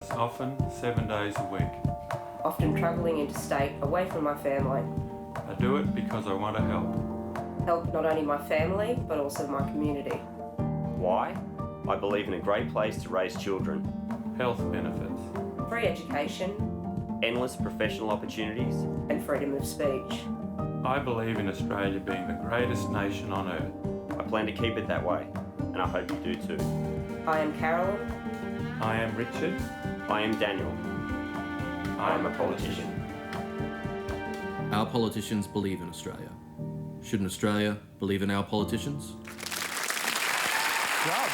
Often 7 days a week. Often travelling interstate, away from my family. I do it because I want to help. Help not only my family, but also my community. Why? I believe in a great place to raise children. Health benefits. Free education. Endless professional opportunities. And freedom of speech. I believe in Australia being the greatest nation on earth. I plan to keep it that way, and I hope you do too. I am Carolyn. I am Richard. I am Daniel. I am a politician. Our politicians believe in Australia. Shouldn't Australia believe in our politicians? Job.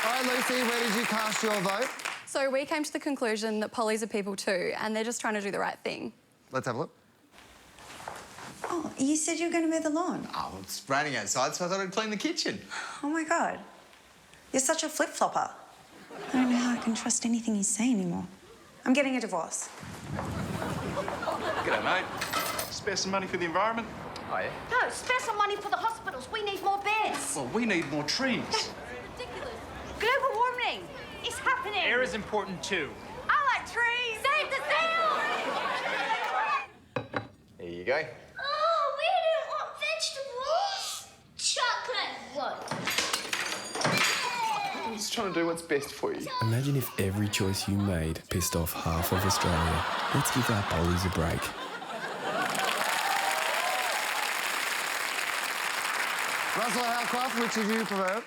All right, Lucy, where did you cast your vote? So we came to the conclusion that pollies are people too, and they're just trying to do the right thing. Let's have a look. Oh, you said you were going to mow the lawn. Oh, it's raining outside, so I thought I'd clean the kitchen. Oh, my God. You're such a flip-flopper. I don't know how I can trust anything you say anymore. I'm getting a divorce. G'day, mate. Spare some money for the environment? Oh, yeah? No, spare some money for the hospitals. We need more beds. Well, we need more trees. That's ridiculous. Global warming is happening. Air is important, too. I like trees. Save the seal! There you go. Oh, we don't want vegetables. Chocolate wood. I'm just trying to do what's best for you. Imagine if every choice you made pissed off half of Australia. Let's give our pollies a break. Russell Howcroft, which did you prefer?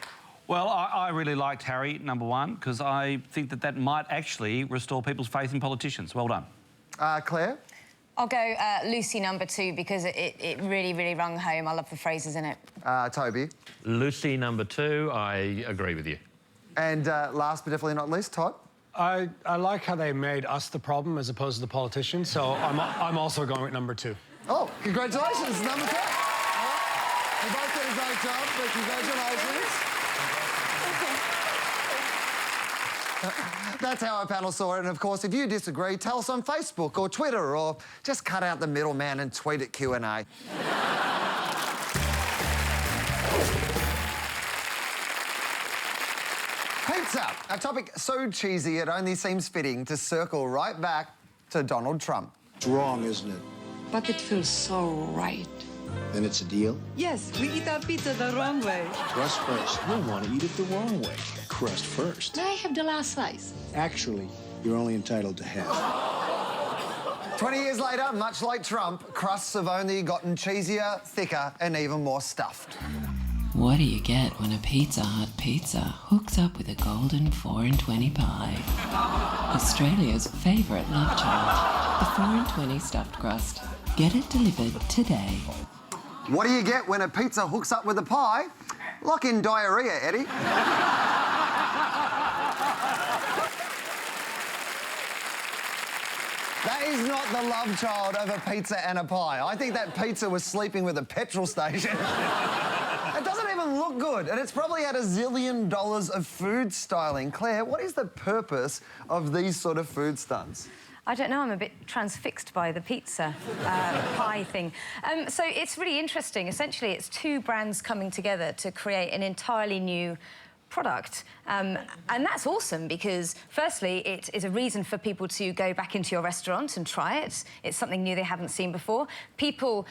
Well, I really liked Harry, number one, because I think that might actually restore people's faith in politicians. Well done. Claire? I'll go Lucy number 2 because it really, really rung home. I love the phrases in it. Toby? Lucy number 2, I agree with you. And last but definitely not least, Todd? I like how they made us the problem as opposed to the politicians, so I'm also going with number 2. Oh, congratulations, number 2. You both did a great job, but congratulations. That's how our panel saw it, and of course, if you disagree, tell us on Facebook or Twitter, or just cut out the middleman and tweet at Q&A. Pizza, a topic so cheesy it only seems fitting to circle right back to Donald Trump. It's wrong, isn't it? But it feels so right. Then it's a deal? Yes, we eat our pizza the wrong way. Crust first. You'll want to eat it the wrong way. Crust first. May I have the last slice? Actually, you're only entitled to half. 20 years later, much like Trump, crusts have only gotten cheesier, thicker, and even more stuffed. What do you get when a Pizza Hut pizza hooks up with a golden 4 and 20 pie? Australia's favourite love child, the 4 and 20 stuffed crust. Get it delivered today. What do you get when a pizza hooks up with a pie? Lock in diarrhea, Eddie. That is not the love child of a pizza and a pie. I think that pizza was sleeping with a petrol station. It doesn't even look good, and it's probably had $1 zillion of food styling. Claire, what is the purpose of these sort of food stunts? I don't know, I'm a bit transfixed by the pizza pie thing. So it's really interesting. Essentially, it's 2 brands coming together to create an entirely new product. And that's awesome because, firstly, it is a reason for people to go back into your restaurant and try it. It's something new they haven't seen before. People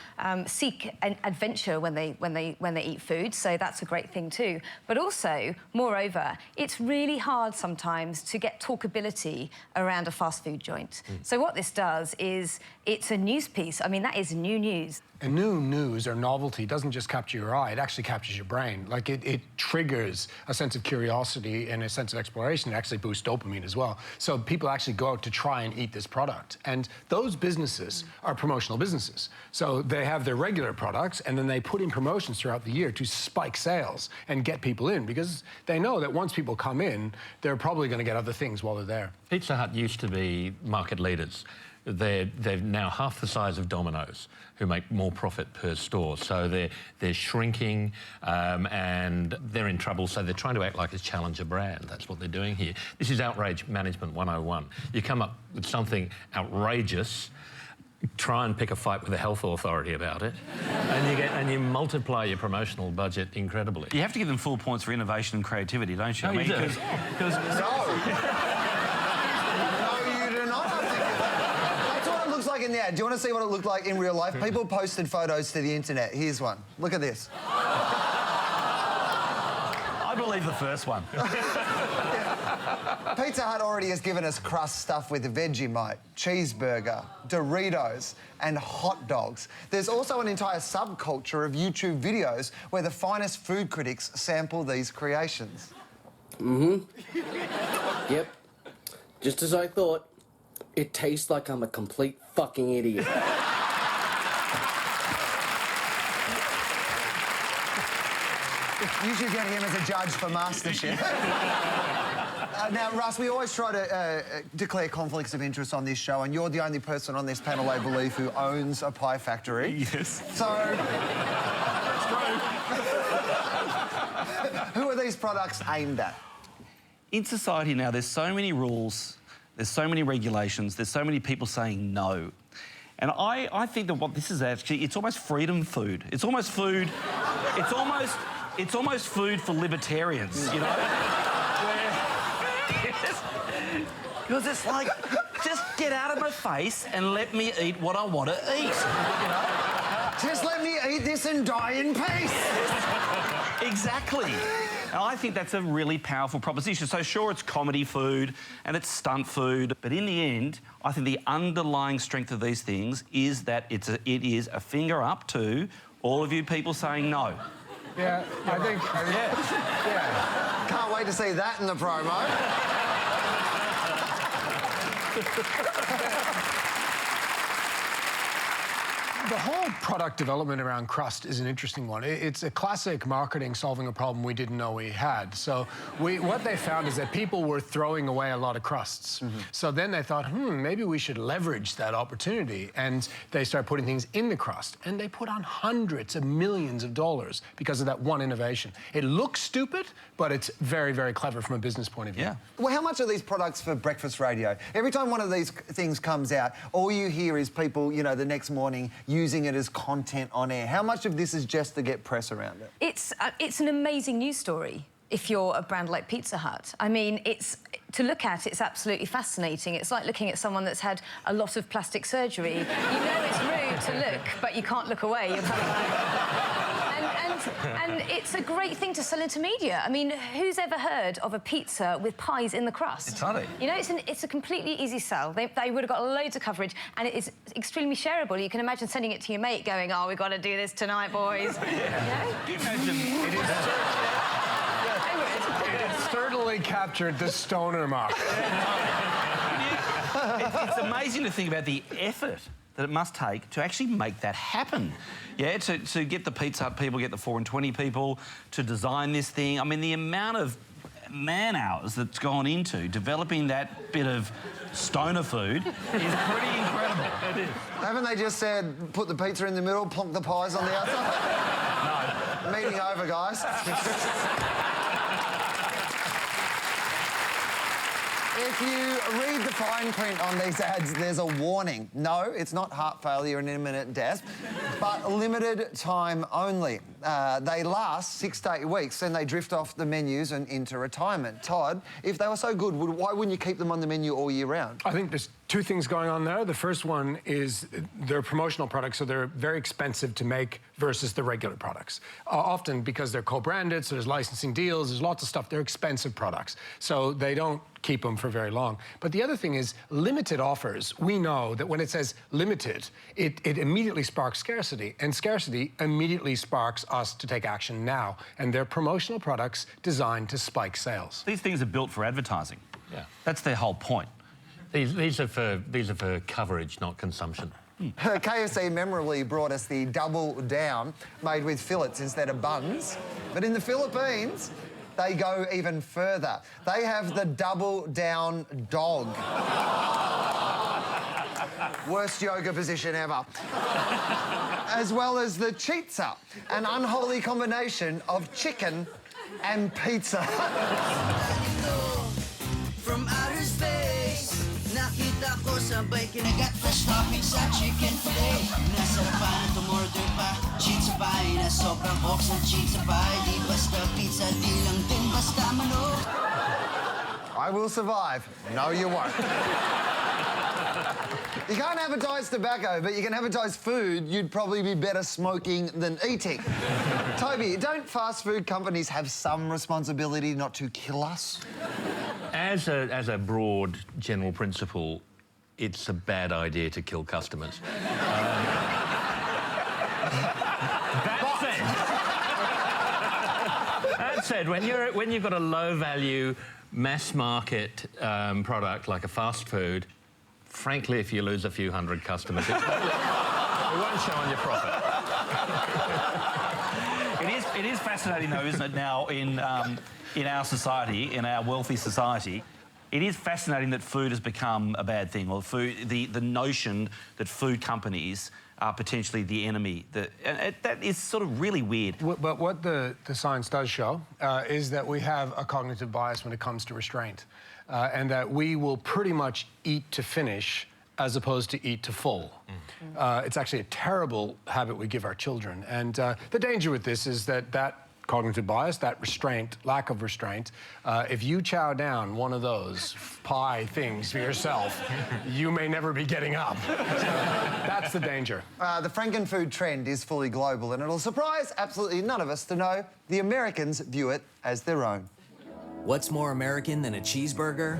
seek an adventure when they eat food, so that's a great thing too. But also, moreover, it's really hard sometimes to get talkability around a fast food joint. So what this does is it's a news piece. I mean, that is new news. And new news or novelty doesn't just capture your eye, it actually captures your brain. Like, it triggers a sense of curiosity and a sense of exploration. It actually boosts dopamine as well. So people actually go out to try and eat this product. And those businesses are promotional businesses. So they have their regular products, and then they put in promotions throughout the year to spike sales and get people in, because they know that once people come in, they're probably going to get other things while they're there. Pizza Hut used to be market leaders. They're now half the size of Domino's, who make more profit per store. So they're shrinking and they're in trouble, so they're trying to act like a challenger brand. That's what they're doing here. This is outrage management 101. You come up with something outrageous, try and pick a fight with the health authority about it, and you multiply your promotional budget incredibly. You have to give them full points for innovation and creativity, don't you? No, I mean, you do. because in the ad. Do you want to see what it looked like in real life? People posted photos to the internet. Here's one. Look at this. I believe the first one. Pizza Hut already has given us crust stuffed with Vegemite, cheeseburger, Doritos and hot dogs. There's also an entire subculture of YouTube videos where the finest food critics sample these creations. Yep. Just as I thought. It tastes like I'm a complete fucking idiot. You should get him as a judge for MasterChef. Now, Russ, we always try to declare conflicts of interest on this show, and you're the only person on this panel, I believe, who owns a pie factory. Yes. So... Who are these products aimed at? In society now, there's so many rules, there's so many regulations, there's so many people saying no. And I think that what this is actually, it's almost freedom food. It's almost food, it's almost food for libertarians, you know? Because it's like, just get out of my face and let me eat what I want to eat, you know? Just let me eat this and die in peace. Exactly. And I think that's a really powerful proposition. So sure, it's comedy food and it's stunt food, but in the end, I think the underlying strength of these things is that it is a finger up to all of you people saying no. Yeah, I think. Yeah. Can't wait to see that in the promo. The whole product development around crust is an interesting one. It's a classic marketing solving a problem we didn't know we had. So what they found is that people were throwing away a lot of crusts. So then they thought, maybe we should leverage that opportunity. And they started putting things in the crust. And they put on hundreds of millions of dollars because of that one innovation. It looks stupid, but it's very, very clever from a business point of view. Yeah. Well, how much are these products for breakfast radio? Every time one of these things comes out, all you hear is people, you know, the next morning using it as content on air. How much of this is just to get press around it? It's an amazing news story if you're a brand like Pizza Hut. I mean, to look at, it's absolutely fascinating. It's like looking at someone that's had a lot of plastic surgery. You know it's rude to look, but you can't look away. You're kind of like... And it's a great thing to sell into media. I mean, who's ever heard of a pizza with pies in the crust? Exactly. You know, it's a completely easy sell. They would have got loads of coverage, and it is extremely shareable. You can imagine sending it to your mate going, oh, we've got to do this tonight, boys. Yeah. You know? Can you imagine? It certainly captured the stoner mark. It's amazing to think about the effort that it must take to actually make that happen. Yeah, to get the Pizza Hut people, get the 4 and 20 people to design this thing. I mean, the amount of man-hours that's gone into developing that bit of stoner food is pretty incredible. It is. Haven't they just said, put the pizza in the middle, plonk the pies on the outside? No. Meeting over, guys. If you read the fine print on these ads, there's a warning. No, it's not heart failure and imminent death, but limited time only. They last 6 to 8 weeks, then they drift off the menus and into retirement. Todd, if they were so good, why wouldn't you keep them on the menu all year round? I think there's two things going on there. The first one is they're promotional products, so they're very expensive to make versus the regular products. Often because they're co-branded, so there's licensing deals, there's lots of stuff. They're expensive products, so they don't keep them for very long. But the other thing is limited offers. We know that when it says limited, it immediately sparks scarcity, and scarcity immediately sparks us to take action now. And they're promotional products designed to spike sales. These things are built for advertising. Yeah. That's their whole point. These are for coverage, not consumption. KFC memorably brought us the Double Down, made with fillets instead of buns. But in the Philippines, they go even further. They have the Double Down Dog. Worst yoga position ever. As well as the Chizza, an unholy combination of chicken and pizza. From outer space, nakita ko sabay kinagat fresh toppings sa chicken fillet. Nasarapan tumorder pa, chizza pie na sobrang box ng chizza pie. Di basta pizza, di lang din basta manok. I will survive. No, you won't. You can't advertise tobacco, but you can advertise food. You'd probably be better smoking than eating. Toby, don't fast food companies have some responsibility not to kill us? As a broad general principle, it's a bad idea to kill customers. That said, when you've got a low-value, mass-market product like a fast food, frankly, if you lose a few hundred customers, it won't show on your profit. It is fascinating, though, isn't it, now, in our society, in our wealthy society, it is fascinating that food has become a bad thing, or the notion that food companies are potentially the enemy. That is sort of really weird. But what the science does show is that we have a cognitive bias when it comes to restraint, and that we will pretty much eat to finish as opposed to eat to full. It's actually a terrible habit we give our children. And the danger with this is that cognitive bias, that restraint, lack of restraint, if you chow down one of those pie things for yourself, you may never be getting up. So that's the danger. The frankenfood trend is fully global, and it'll surprise absolutely none of us to know the Americans view it as their own. What's more American than a cheeseburger?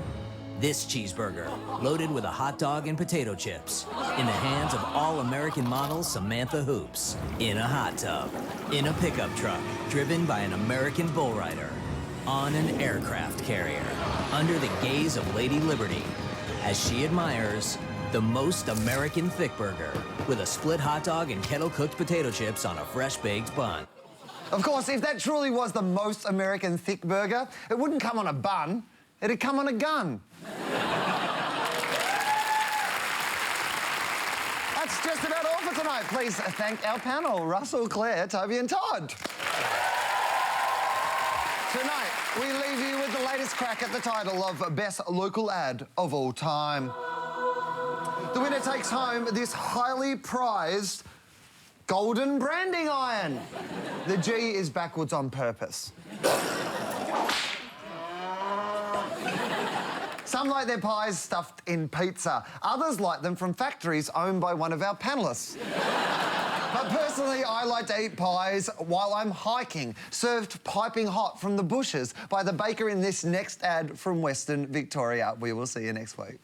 This cheeseburger, loaded with a hot dog and potato chips, in the hands of all-American model Samantha Hoops, in a hot tub, in a pickup truck, driven by an American bull rider, on an aircraft carrier, under the gaze of Lady Liberty, as she admires the most American thick burger, with a split hot dog and kettle-cooked potato chips on a fresh-baked bun. Of course, if that truly was the most American thick burger, it wouldn't come on a bun, it'd come on a gun. That's just about all for tonight. Please thank our panel, Russell, Claire, Toby and Todd. Tonight, we leave you with the latest crack at the title of Best Local Ad of All Time. The winner takes home this highly prized golden branding iron. The G is backwards on purpose. Some like their pies stuffed in pizza. Others like them from factories owned by one of our panellists. But personally, I like to eat pies while I'm hiking, served piping hot from the bushes by the baker in this next ad from Western Victoria. We will see you next week.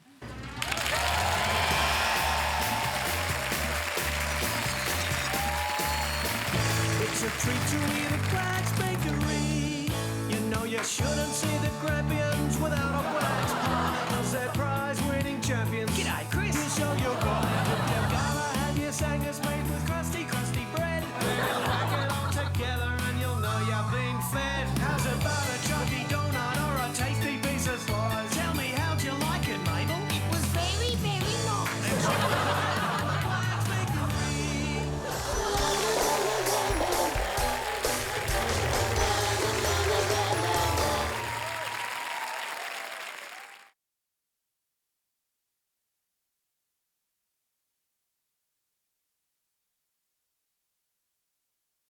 It's a treat to eat at Greg's Bakery. You know you shouldn't see the Grampians without a wax.